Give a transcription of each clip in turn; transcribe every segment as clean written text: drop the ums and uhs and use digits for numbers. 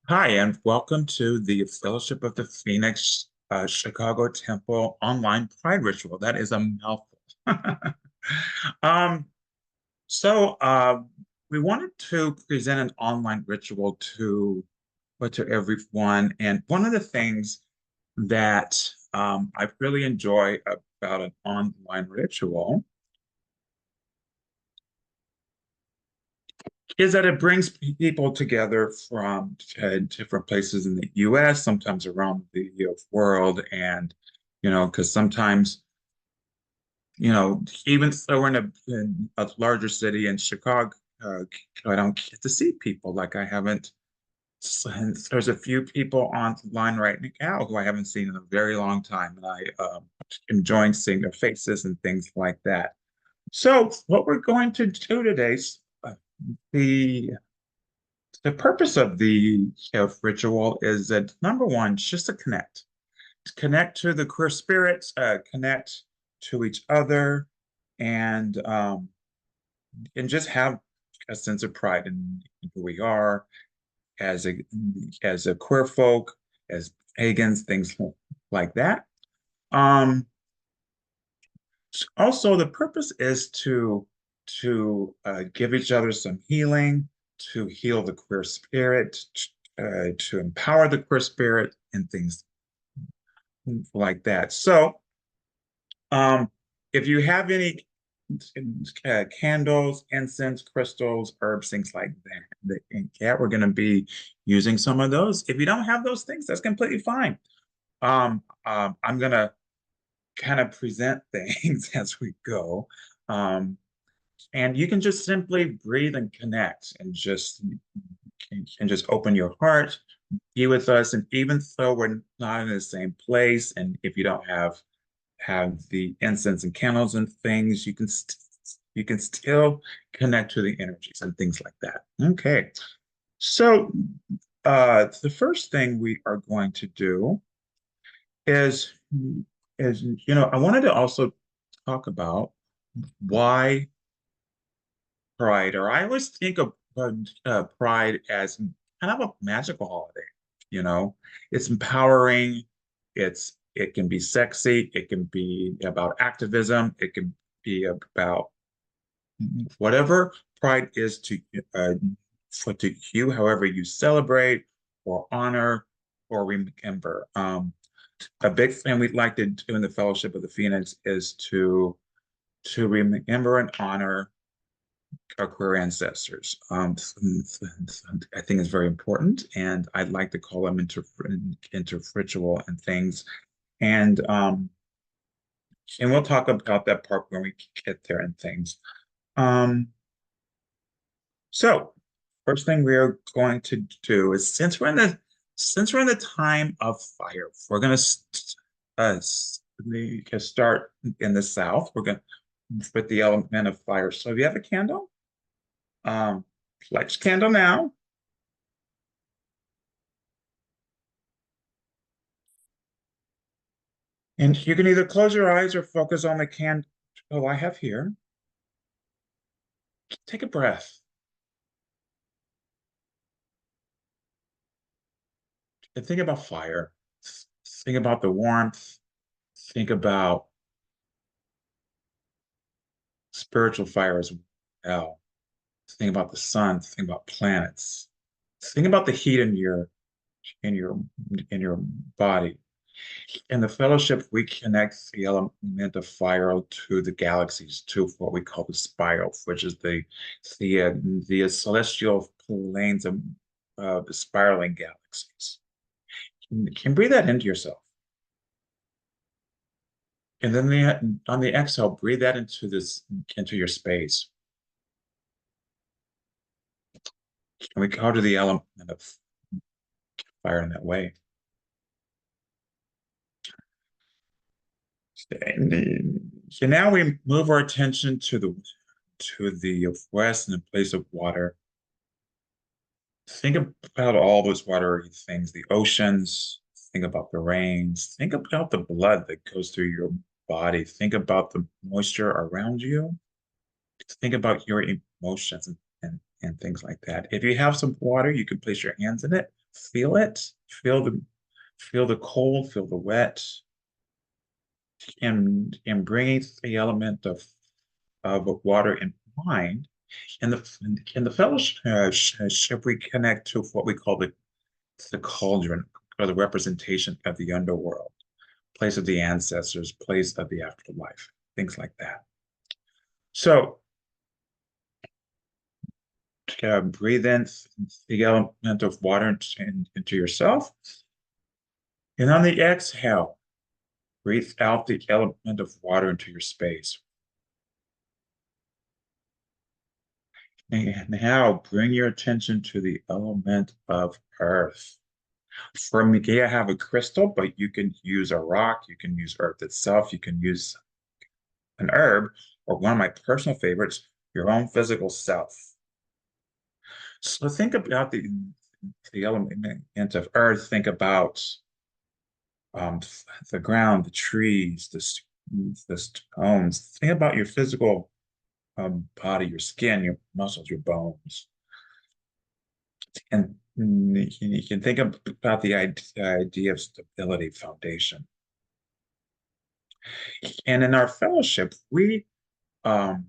Hi, and welcome to the Fellowship of the Phoenix Chicago Temple online Pride Ritual. That is a mouthful. Um, so we wanted to present an online ritual to everyone, and one of the things that I really enjoy about an online ritual is that it brings people together from different places in the US, sometimes around the world. And, because sometimes, even though we're in a larger city in Chicago, I don't get to see people like I haven't. There's a few people online right now who I haven't seen in a very long time, and I enjoying seeing their faces and things like that. So, what we're going to do today, uh, the the purpose of the ritual is that number one, just to connect to the queer spirits, connect to each other, and um, and just have a sense of pride in who we are as a queer folk, as pagans, things like that. Um, Also, the purpose is to give each other some healing, to heal the queer spirit, to empower the queer spirit, and things like that. So, if you have any candles, incense, crystals, herbs, things like that, we're going to be using some of those. If you don't have those things, that's completely fine. I'm going to kind of present things as we go. Um, And you can just simply breathe and connect and just open your heart, be with us. And even though we're not in the same place, and if you don't have the incense and candles and things, you can still connect to the energies and things like that. Okay. So the first thing we are going to do is I wanted to also talk about why Pride, or I always think of Pride as kind of a magical holiday. You know, it's empowering. It can be sexy. It can be about activism. It can be about whatever Pride is uh, to you, however you celebrate or honor or remember. A big thing we'd like to do in the Fellowship of the Phoenix is to remember and honor our queer ancestors. I think is very important, and I'd like to call them into ritual and things. And um, and we'll talk about that part when we get there and things. Um, so first thing we are going to do is since we're in the time of fire, we're going to start in the south. We're going with the element of fire. So if you have a candle, um, light your candle now. And you can either close your eyes or focus on the candle I have here. Take a breath and think about fire. Think about the warmth. Think about spiritual fire as well. Think about the sun. Think about planets. Think about the heat in your in your body. In the fellowship, we connect the element of fire to the galaxies, to what we call the spiral, which is the the celestial planes of the spiraling galaxies. Can breathe that into yourself, and then on the exhale, breathe that into your space. And we go to the element of fire in that way. So now we move our attention to the west in the place of water. Think about all those watery things, the oceans, think about the rains, think about the blood that goes through your body, think about the moisture around you, think about your emotions and things like that. If you have some water, you can place your hands in it Feel it. Feel the cold, feel the wet, and bring the element of water in mind. In the fellowship, we connect to what we call the cauldron, or the representation of the underworld, place of the ancestors, place of the afterlife, things like that. So breathe in the element of water into yourself. And on the exhale, breathe out the element of water into your space. And now bring your attention to the element of earth. For me, I have a crystal, but you can use a rock, you can use earth itself, you can use an herb, or one of my personal favorites, your own physical self. So think about the element of earth. Think about um, the ground, the trees, the stones. Think about your physical body, your skin, your muscles, your bones. And you can think about the idea of stability, foundation. And in our fellowship, um,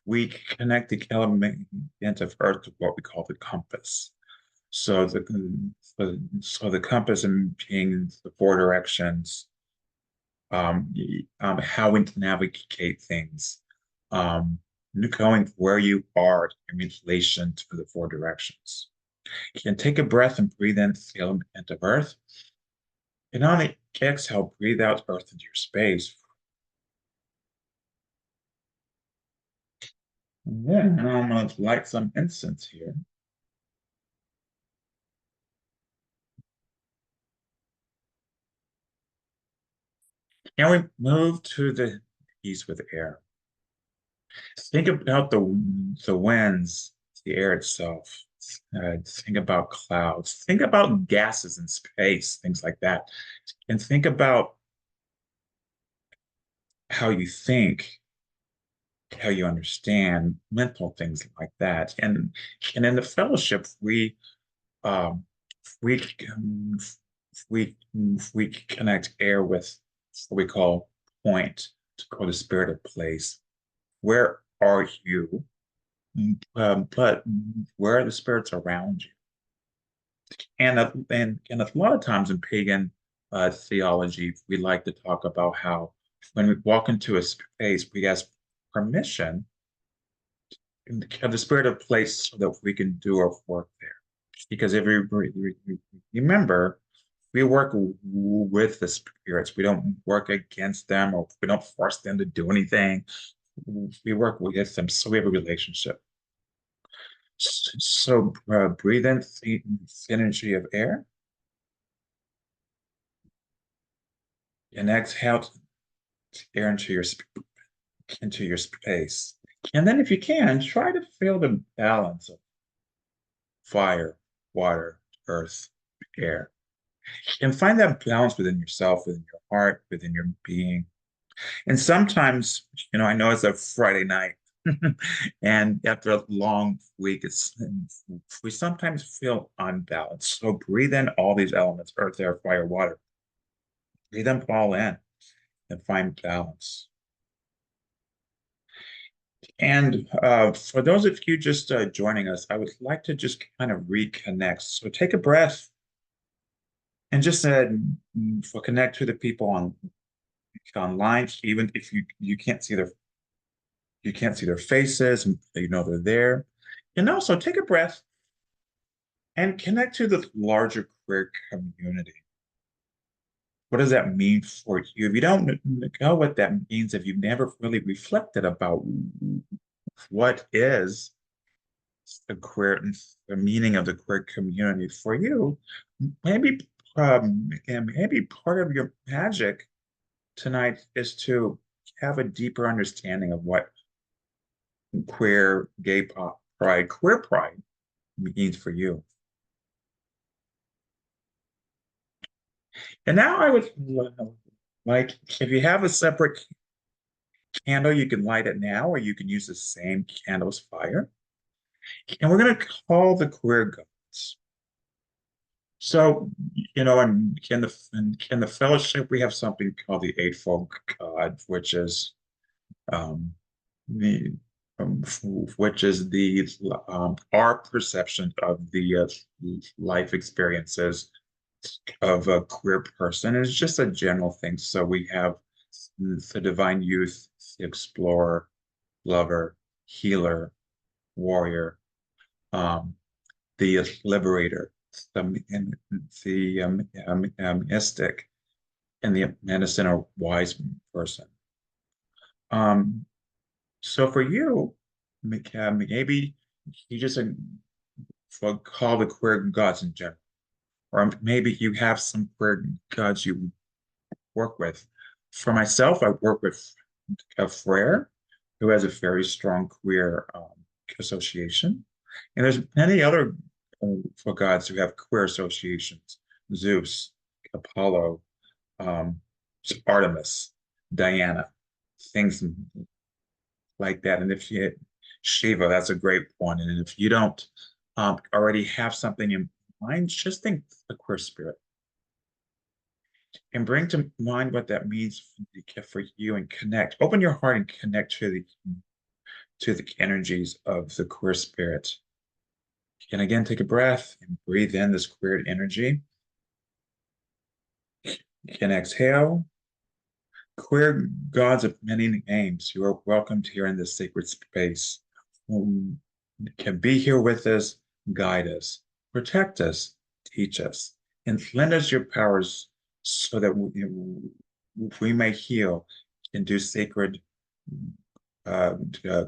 we connect the element of earth to what we call the compass. So the compass in being the four directions, how we navigate things, um, going where you are in relation to the four directions. You can take a breath and breathe in the element of earth. And on the exhale, breathe out earth into your space. And then I'm going to light some incense here. And we move to the east with air. Think about the winds, the air itself. Think about clouds. Think about gases in space, things like that. And think about how you think, how you understand mental things like that. And in the fellowship, um, we um, we connect air with what we call point, or the spirit of place. Where are you? But where are the spirits around you? And a lot of times in pagan theology, we like to talk about how when we walk into a space, we ask permission of the spirit of place so that we can do our work there. Because if you remember, we work with the spirits. We don't work against them, or we don't force them to do anything. We work with them, so we have a relationship. So breathe in the energy of air and exhale air into your space. And then if you can, try to feel the balance of fire, water, earth, air. And find that balance within yourself, within your heart, within your being. And sometimes, I know it's a Friday night, and after a long week, we sometimes feel unbalanced. So breathe in all these elements: earth, air, fire, water. Breathe them all in and find balance. And for those of you just joining us, I would like to just kind of reconnect. So take a breath and just for connect to the people online, even if you can't see their faces, and they're there. And also take a breath and connect to the larger queer community. What does that mean for you? If you don't know what that means, if you've never really reflected about what is the queer, the meaning of the queer community for you, maybe and maybe part of your magic tonight is to have a deeper understanding of what queer, gay pride, queer pride means for you. And now I would like, if you have a separate candle, you can light it now, or you can use the same candle's fire. And we're going to call the queer gods. So, in the fellowship, we have something called the Eightfold God, um, the which is the our perception of the life experiences of a queer person. It's just a general thing. So we have the divine youth, the explorer, lover, healer, warrior, um, the liberator, the mystic, and the medicine or wise person. Um, so for you, maybe you just call the queer gods in general, or maybe you have some queer gods you work with. For myself, I work with a Frere, who has a very strong queer association. And there's many other for gods who have queer associations. Zeus, Apollo, um, Artemis, Diana, things like that. And if you Shiva, that's a great one. And if you don't already have something in mind, just think the queer spirit and bring to mind what that means for you and connect. Open your heart and connect to the energies of the queer spirit. And again, take a breath and breathe in this queer energy. You can exhale. Queer gods of many names, you are welcomed here in this sacred space. Who can be here with us, guide us, protect us, teach us, and lend us your powers so that we may heal and do sacred uh,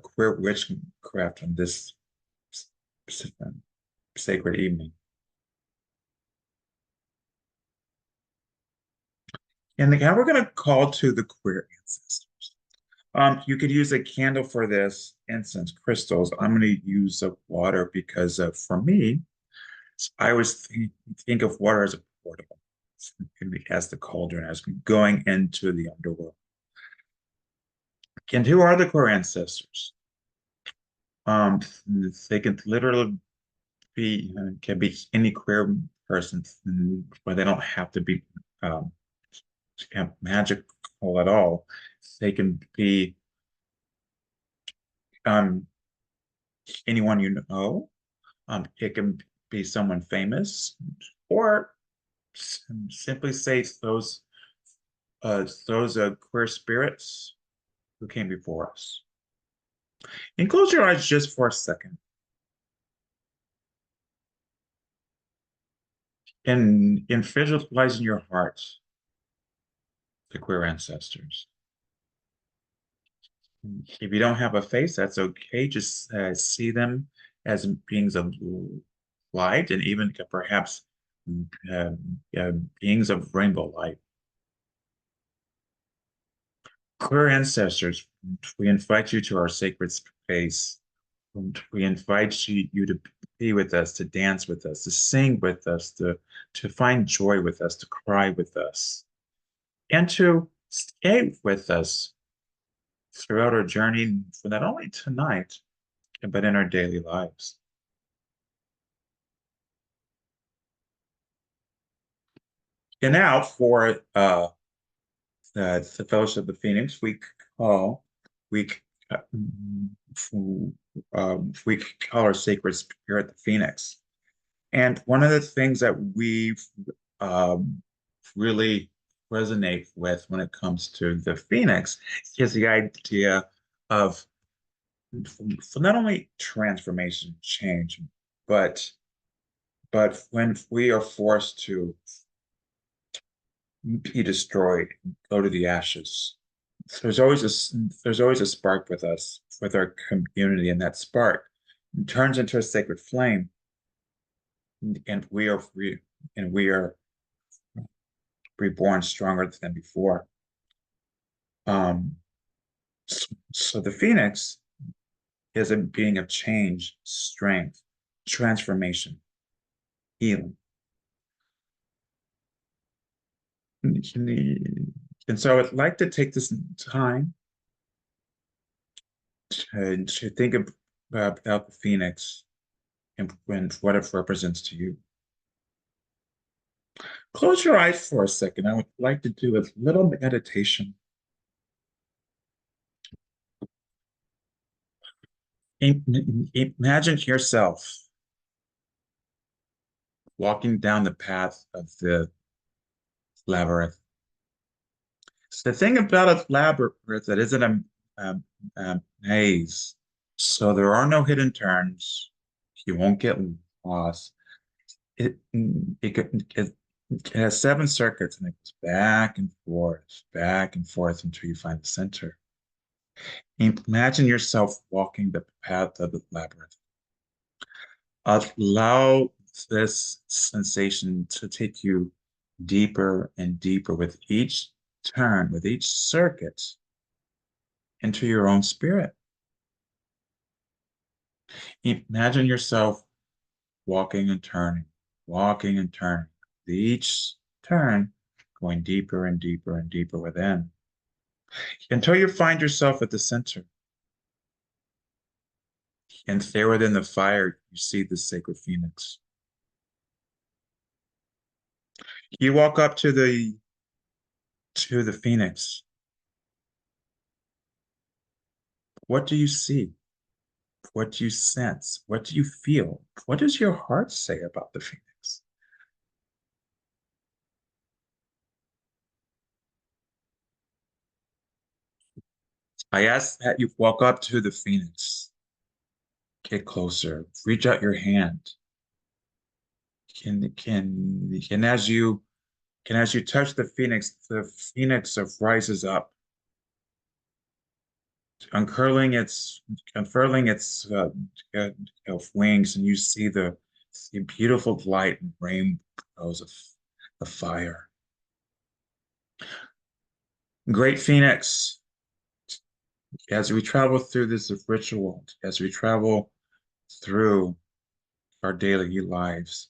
queer witchcraft on this sacred evening. And now we're going to call to the queer ancestors. You could use a candle for this, incense, crystals. I'm going to use water because for me, I always think of water as a portal, as the cauldron, as going into the underworld. And who are the queer ancestors? Um, they can literally can be any queer person, but they don't have to be um, magical at all. They can be um, anyone you know. It can be someone famous, or simply say those queer spirits who came before us. And close your eyes just for a second, and visualize in your heart the queer ancestors. If you don't have a face, that's okay. Just see them as beings of light, and even perhaps uh, uh, beings of rainbow light. Queer ancestors, we invite you to our sacred space. We invite you to be with us, to dance with us, to sing with us, to find joy with us, to cry with us, and to stay with us throughout our journey for not only tonight, but in our daily lives. And now for the Fellowship of the Phoenix, call we uh, we call our sacred spirit the Phoenix. And one of the things that we've um, really resonate with when it comes to the Phoenix is the idea of for not only transformation, change, but when we are forced to be destroyed, go to the ashes, there's always a spark with us, with our community, and that spark turns into a sacred flame, and we are reborn stronger than before. Um, so the Phoenix is a being of change, strength, transformation, healing. And so I'd like to take this time to think about the Phoenix and what it represents to you. Close your eyes for a second. I would like to do a little meditation. Imagine yourself walking down the path of the labyrinth. So the thing about a labyrinth that isn't a maze, so there are no hidden turns. You won't get lost. It it has seven circuits and it goes back and forth until you find the center. Imagine yourself walking the path of the labyrinth. Allow this sensation to take you deeper and deeper with each turn, with each circuit into your own spirit. Imagine yourself walking and turning, each turn going deeper and deeper and deeper within until you find yourself at the center. And there within the fire, you see the sacred phoenix. You walk up to the phoenix. What do you see? What do you sense? What do you feel? What does your heart say about the phoenix? I ask that you walk up to the phoenix. Get closer. Reach out your hand. Can as you touch the phoenix rises up, unfurling its uh, wings, and you see beautiful light and rainbows of fire. Great Phoenix, as we travel through this ritual, as we travel through our daily lives,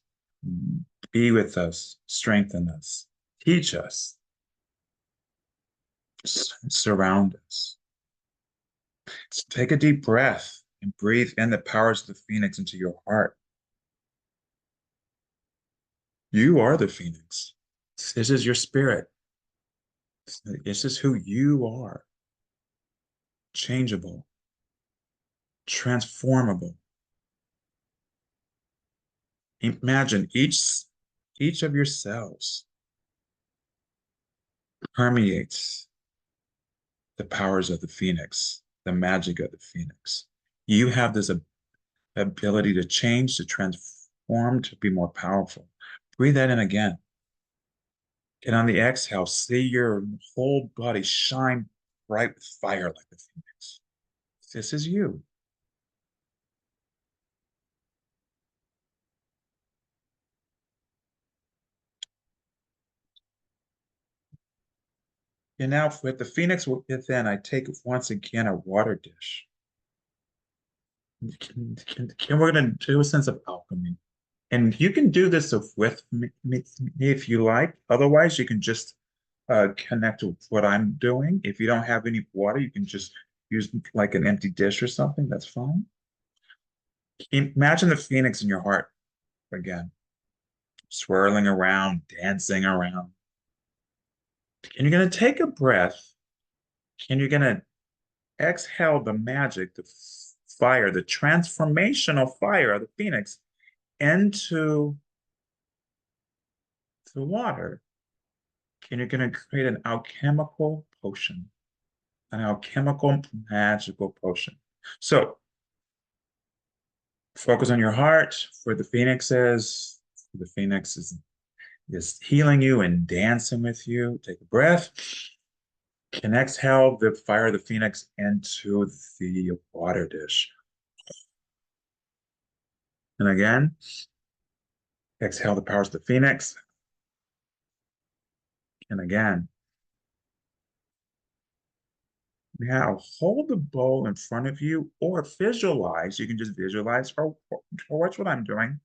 be with us, strengthen us, teach us, surround us. So take a deep breath and breathe in the powers of the Phoenix into your heart. You are the Phoenix. This is your spirit. This is who you are. Changeable, transformable. Imagine each of your cells permeates the powers of the Phoenix, the magic of the Phoenix. You have this ability to change, to transform, to be more powerful. Breathe that in again. And on the exhale, see your whole body shine bright with fire like the Phoenix. This is you. And now with the Phoenix within, I take once again a water dish. We're going to do a sense of alchemy. And you can do this with me if you like. Otherwise, you can just connect with what I'm doing. If you don't have any water, you can just use like an empty dish or something. That's fine. Imagine the phoenix in your heart again, swirling around, dancing around. And you're going to take a breath and you're going to exhale the magic, the fire, the transformational fire of the phoenix into the water. And you're going to create an alchemical potion, an alchemical magical potion. So focus on your heart where the phoenix is. The phoenix is healing you and dancing with you. Take a breath. Can exhale the fire of the phoenix into the water dish. And again, exhale the powers of the phoenix. And again, now hold the bowl in front of you or visualize. You can just visualize or watch what I'm doing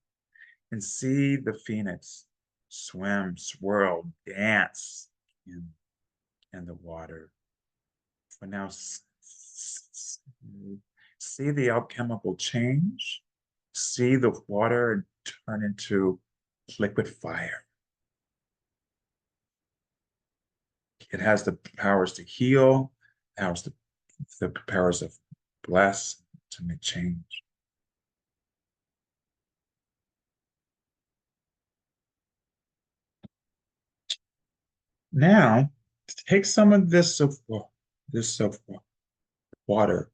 and see the phoenix swim, swirl, dance in the water. For now, see the alchemical change. See the water turn into liquid fire. It has the powers to heal, powers the powers of bless, to make change. Now, take some of this of water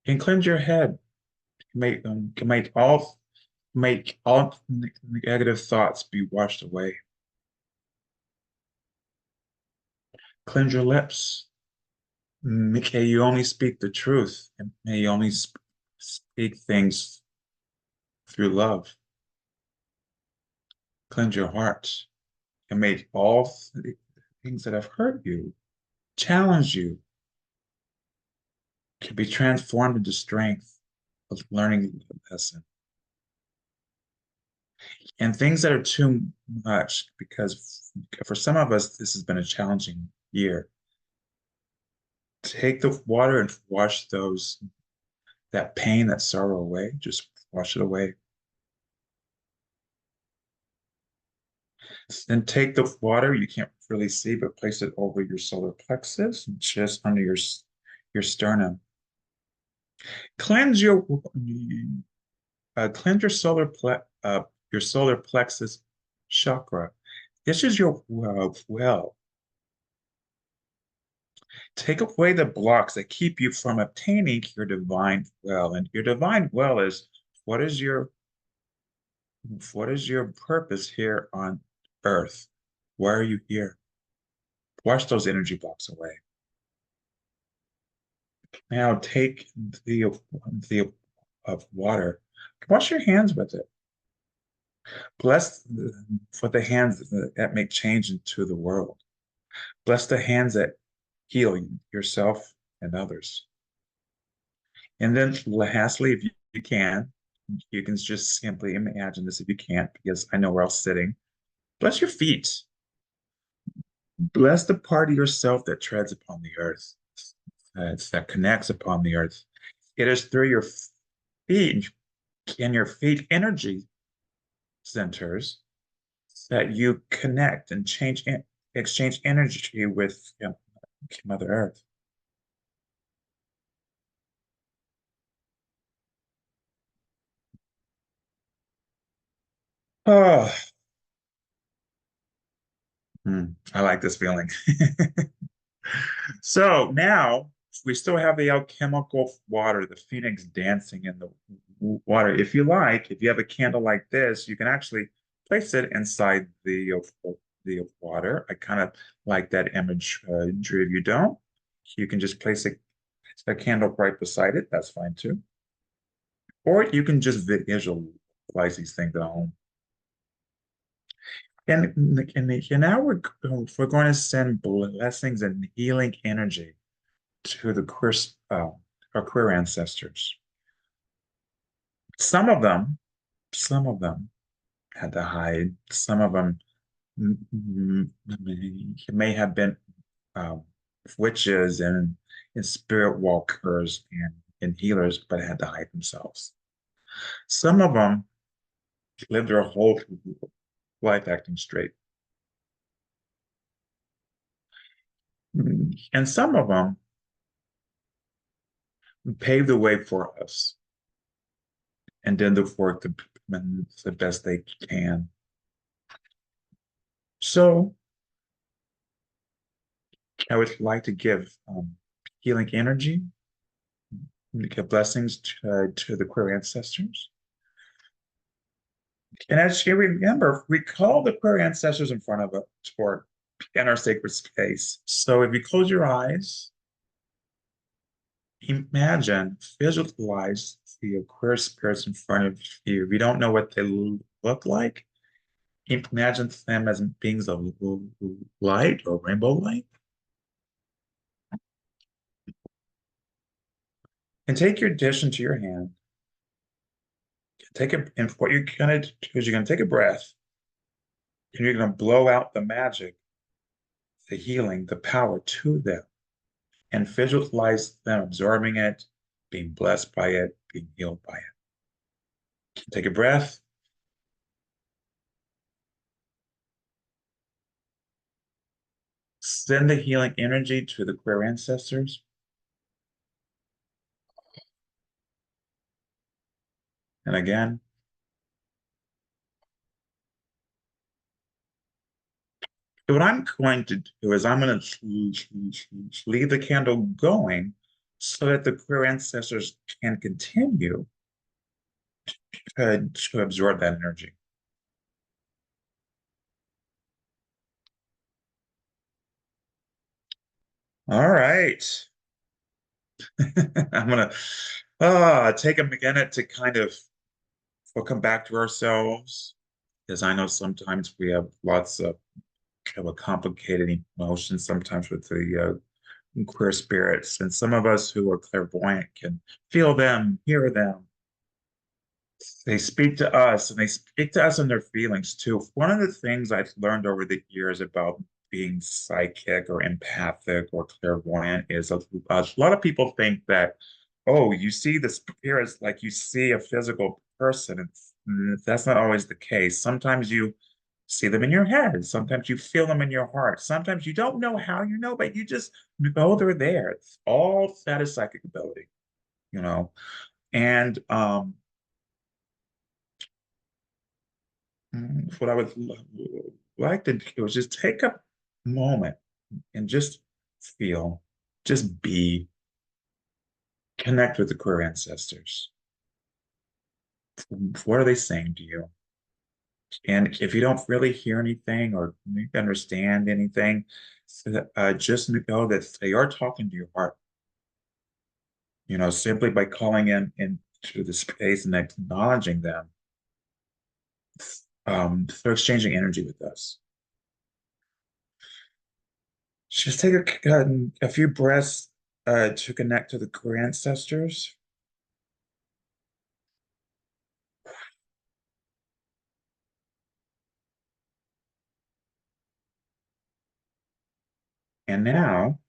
and cleanse your head. Make all negative thoughts be washed away. Cleanse your lips. May you only speak the truth, and may you only speak things through love. Cleanse your heart, and may all things that have hurt you, challenge you, can be transformed into strength of learning a lesson. And things that are too much, because for some of us, this has been a challenging year. Take the water and wash that pain, that sorrow away. Just wash it away. Then take the water, you can't really see, but place it over your solar plexus, just under your sternum. Cleanse cleanse your solar plexus chakra. This is your well. Take away the blocks that keep you from obtaining your divine well. And your divine well is what is your purpose here on earth? Why are you here? Wash those energy blocks away. Now take the of water. Wash your hands with it. Bless for the hands that make change into the world. Bless the hands that heal yourself and others. And then lastly, if you can, you can just simply imagine this if you can't, because I know we're all sitting. Bless your feet. Bless the part of yourself that treads upon the earth, that connects upon the earth. It is through your feet and your feet energy centers that you connect and exchange energy with Mother Earth. Oh, I like this feeling. So now we still have the alchemical water, the phoenix dancing in the water. If you like, if you have a candle like this, you can actually place it inside the water. I kind of like that imagery. If you don't, you can just place a candle right beside it. That's fine too. Or you can just visualize these things at home. And now we're going to send blessings and healing energy to our queer ancestors. Some of them, some of them had to hide. Some of them may have been um, witches and spirit walkers and healers, but had to hide themselves. Some of them lived their whole life acting straight. And some of them paved the way for us and did the work the best they can. So I would like to give healing energy, give blessings to the queer ancestors. And as you remember, we call the queer ancestors in front of us or in our sacred space. So if you close your eyes, imagine, visualize the queer spirits in front of you. If you don't know what they look like, imagine them as beings of light or rainbow light. And take your dish into your hand. Take it, and what you're gonna do is you're gonna take a breath, and you're gonna blow out the magic, the healing, the power to them, and visualize them absorbing it, being blessed by it, being healed by it. Take a breath. Send the healing energy to the queer ancestors. And again, what I'm going to do is I'm going to leave the candle going so that the queer ancestors can continue to absorb that energy. All right. I'm gonna take a minute to kind of we'll come back to ourselves because I know sometimes we have lots of a complicated emotions sometimes with the queer spirits, and some of us who are clairvoyant can feel them, hear them. They speak to us and they speak to us in their feelings too. One of the things I've learned over the years about being psychic or empathic or clairvoyant is a lot of people think that, oh, you see the spirits like you see a physical person. That's not always the case. Sometimes you see them in your head. Sometimes you feel them in your heart. Sometimes you don't know how you know, but you just know they're there. It's all that is psychic ability, you know. And what I would like to do is just take a moment and just feel, just be, connect with the queer ancestors. What are they saying to you? And if you don't really hear anything or understand anything, just know that they are talking to your heart. You know, simply by calling in into the space and acknowledging them, they're exchanging energy with us. Just take a few breaths to connect to the core ancestors. And now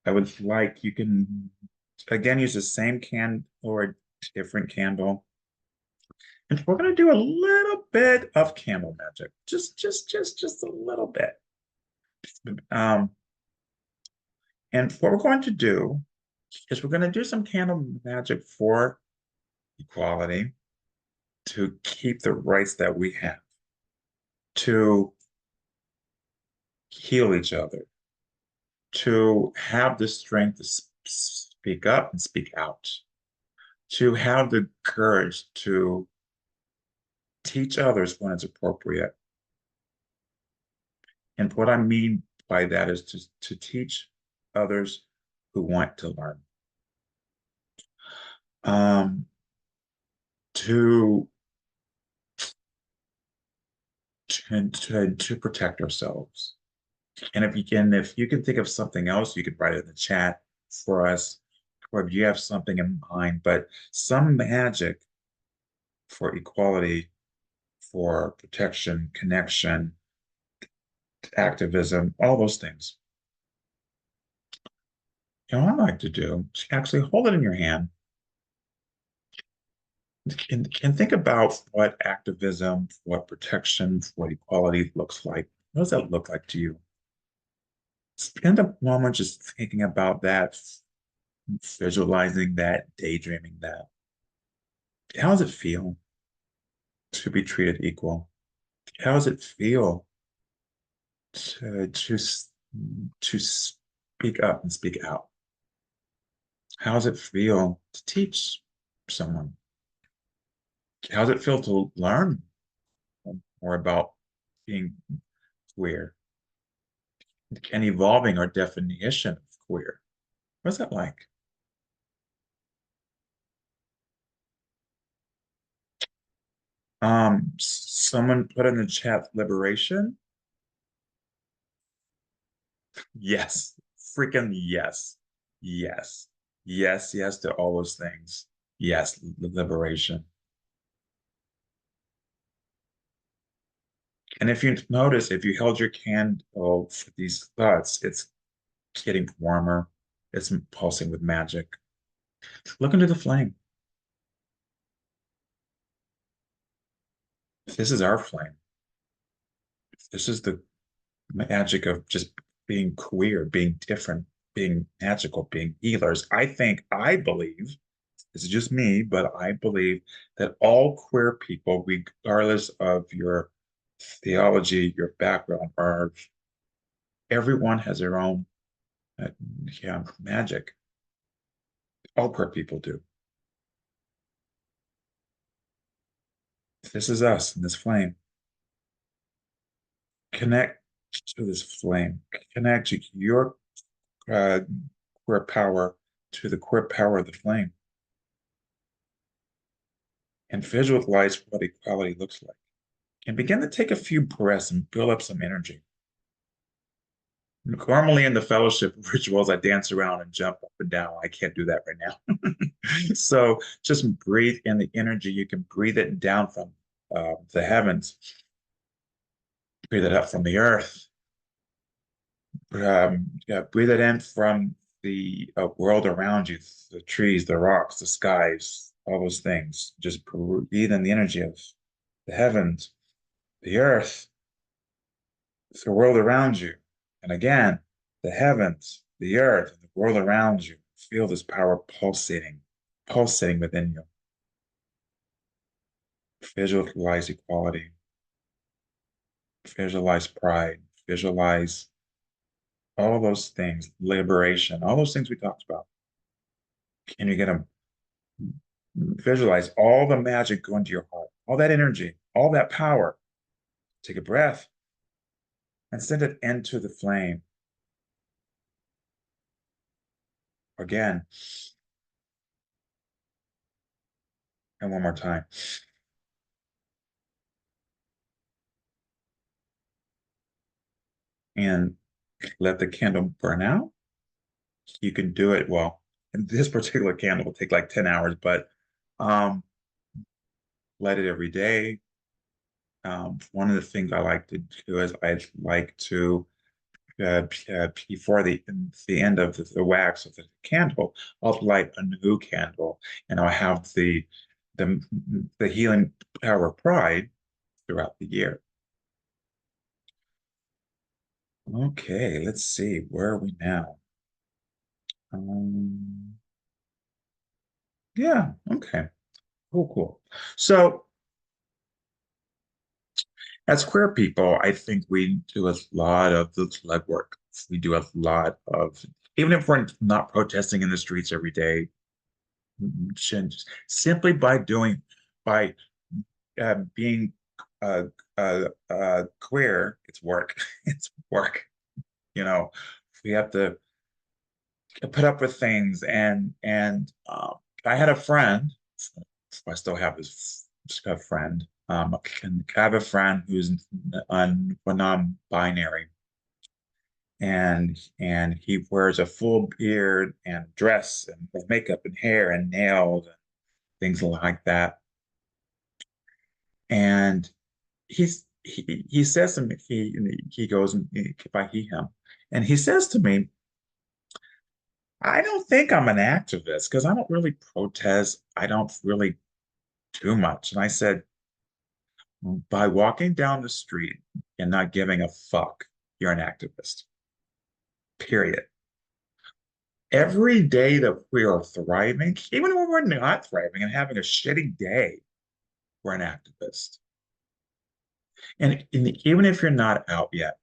I would like you can again use the same candle or a different candle. And we're gonna do a little bit of candle magic. Just a little bit. Um, and what we're going to do is we're going to do some candle magic for equality to keep the rights that we have, to heal each other, to have the strength to speak up and speak out, to have the courage to teach others when it's appropriate. And what I mean by that is to teach others who want to learn, um, to, to protect ourselves. And if you can think of something else, you could write it in the chat for us, or if you have something in mind, but some magic for equality, for protection, connection, activism, all those things. You know what I like to do is actually hold it in your hand and think about what activism, what protection, what equality looks like. What does that look like to you? Spend a moment just thinking about that, visualizing that, daydreaming that. How does it feel to be treated equal? How does it feel to speak up and speak out? How does it feel to teach someone? How does it feel to learn more about being queer and evolving our definition of queer? What's that like? Someone put in the chat liberation. Yes, freaking yes, yes, yes to all those things. Yes, liberation. And if you notice, if you held your candle for these thoughts, it's getting warmer. It's pulsing with magic. Look into the flame. This is our flame. This is the magic of just being queer, being different, being magical, being healers. I believe, this is just me, but I believe that all queer people, regardless of your theology, your background, are everyone has their own uh, yeah, magic. All queer people do. This is us in this flame. Connect to this flame. Connect your uh, queer power to the queer power of the flame and visualize what equality looks like. And begin to take a few breaths and build up some energy. Normally in the fellowship rituals, I dance around and jump up and down. I can't do that right now. So just breathe in the energy. You can breathe it down from the heavens, breathe it up from the earth, yeah, breathe it in from the world around you, the trees, the rocks, the skies, all those things. Just breathe in the energy of the heavens, the earth, the world around you. And again, the heavens, the earth, and the world around you. Feel this power pulsating, pulsating within you. Visualize equality, visualize pride, visualize all those things, liberation, all those things we talked about. Can you get them? Visualize all the magic going to your heart, all that energy, all that power. Take a breath and send it into the flame. Again, and one more time. And let the candle burn out. You can do it. Well, this particular candle will take like 10 hours, but um, light it every day. One of the things I like to do is I like to before the end of the wax of the candle, I'll light a new candle, and I'll have the the healing power of pride throughout the year. Okay, let's see. Where are we now? Um, yeah, okay. Cool, cool. So as queer people, I think we do a lot of the legwork. We do a lot of, even if we're not protesting in the streets every day, simply by by being queer, it's work. It's work. You know, we have to put up with things. And I had a friend. I still have this just a friend. I have a friend who's non-binary, and he wears a full beard and dress and makeup and hair and nails and things like that. And he says to me, he goes, if I he him, and he says to me, I don't think I'm an activist because I don't really protest. I don't really do much. And I said, by walking down the street and not giving a fuck, you're an activist. Period. Every day that we are thriving, even when we're not thriving and having a shitty day, we're an activist. And even if you're not out yet,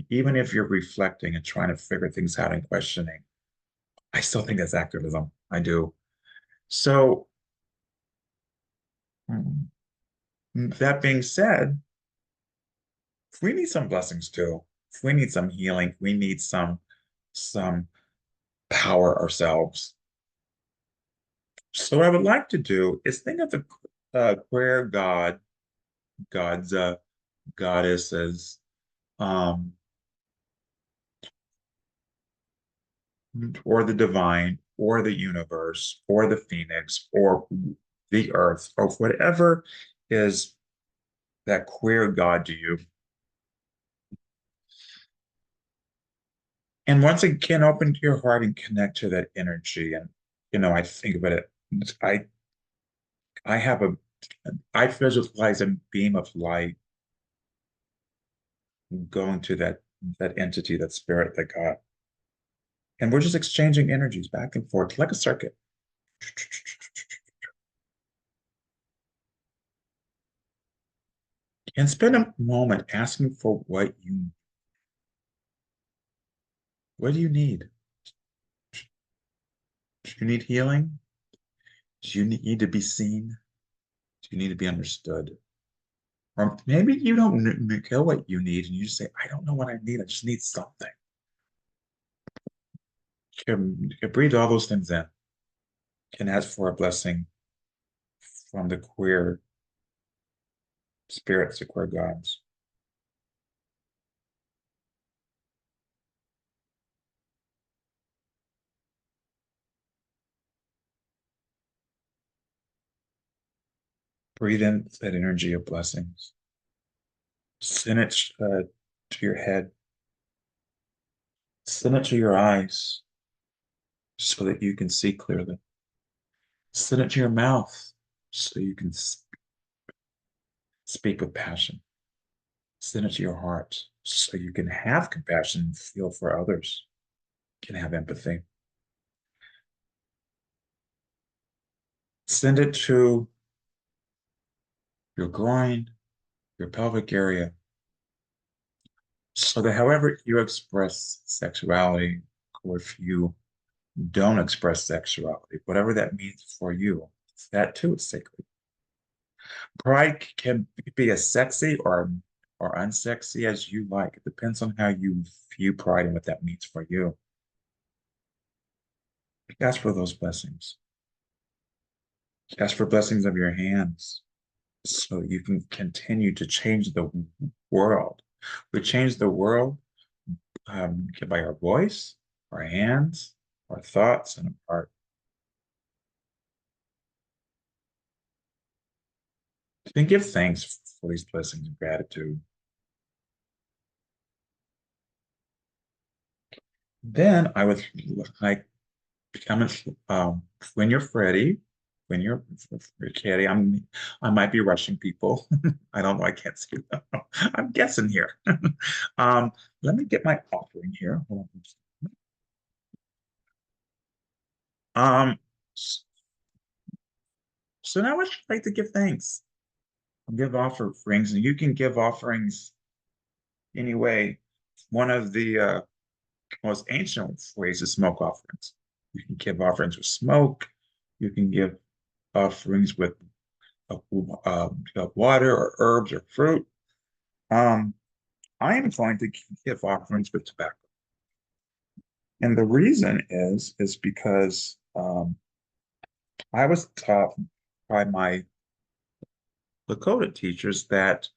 even if you're reflecting and trying to figure things out and questioning, I still think that's activism. I do. So, mm, that being said, we need some blessings too. We need some healing. We need some power ourselves. So what I would like to do is think of the queer gods, goddesses, um, or the divine, or the universe, or the phoenix, or the earth, or whatever is that queer god to you. And once again, open your heart and connect to that energy. And I think about it. I I have I visualize a beam of light going to that entity, that spirit, that God. And we're just exchanging energies back and forth like a circuit. And spend a moment asking for what do you need? Do you need healing? Do you need to be seen? Do you need to be understood? Or maybe you don't know what you need and you just say, I don't know what I need. I just need something. You can breathe all those things in. Can ask for a blessing from the queer spirits, the queer gods. Breathe in that energy of blessings. Send it to your head. Send it to your eyes so that you can see clearly. Send it to your mouth so you can speak with passion. Send it to your heart so you can have compassion and feel for others, can have empathy. Send it to your groin, your pelvic area, so that however you express sexuality, or if you don't express sexuality, whatever that means for you, that too is sacred. Pride can be as sexy or unsexy as you like. It depends on how you view pride and what that means for you. Ask for those blessings. Ask for blessings of your hands so you can continue to change the world. We change the world by our voice, our hands, our thoughts, and our heart. Then give thanks for these blessings and gratitude. Then I would like become when you're ready, when you're ready. I might be rushing people. I don't know. I can't see them. I'm guessing here. um, Let me get my offering here. Hold on. So now I'd like to give thanks. Give offerings, and you can give offerings anyway. One of the most ancient ways is smoke offerings. You can give offerings with smoke. You can give offerings with water or herbs or fruit. Um, I am going to give offerings with tobacco. And the reason is because I was taught by my Lakota teachers that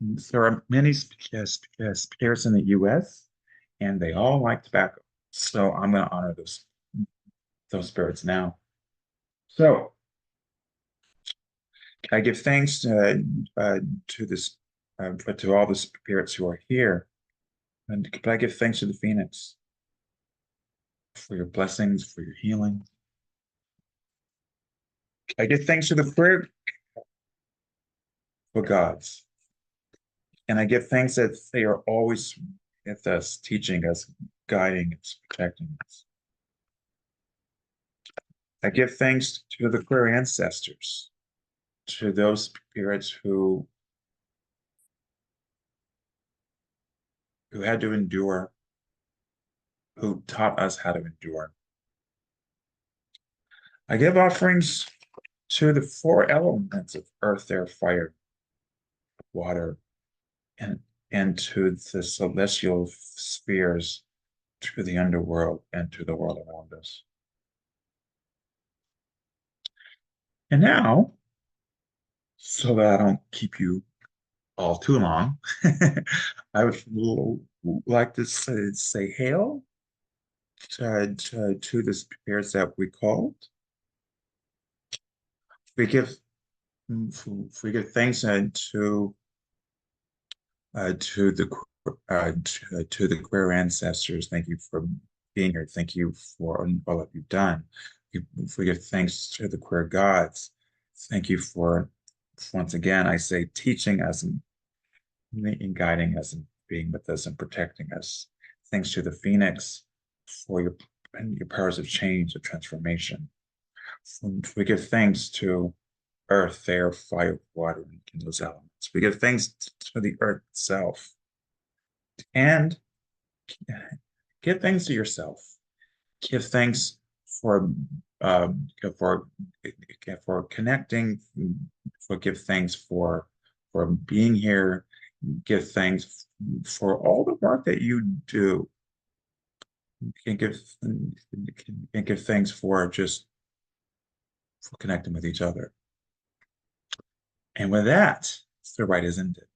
there are many spirits in the US and they all like tobacco. So I'm going to honor those spirits now. So I give thanks to this to all the spirits who are here, and but I give thanks to the Phoenix for your blessings, for your healing. I give thanks to the prayer for gods, and I give thanks that they are always with us, teaching us, guiding us, protecting us. I give thanks to the queer ancestors, to those spirits who had to endure, who taught us how to endure. I give offerings to the four elements of earth, air, fire, water, and to the celestial spheres, to the underworld, and to the world around us. And now, so that I don't keep you all too long, I would like to say hail to the spirits that we called. We give we give thanks to the to the queer ancestors. Thank you for being here. Thank you for all that you've done. We give thanks to the queer gods. Thank you for Once again, I say teaching us and guiding us and being with us and protecting us. Thanks to the Phoenix for your powers of change, of transformation. We give thanks to earth, air, fire, water, and those elements. We give thanks to the earth itself. And give thanks to yourself. Give thanks for uh, for for connecting. Give thanks for being here. Give thanks for all the work that you do. You can give thanks for just for connecting with each other. And with that, the rite is ended.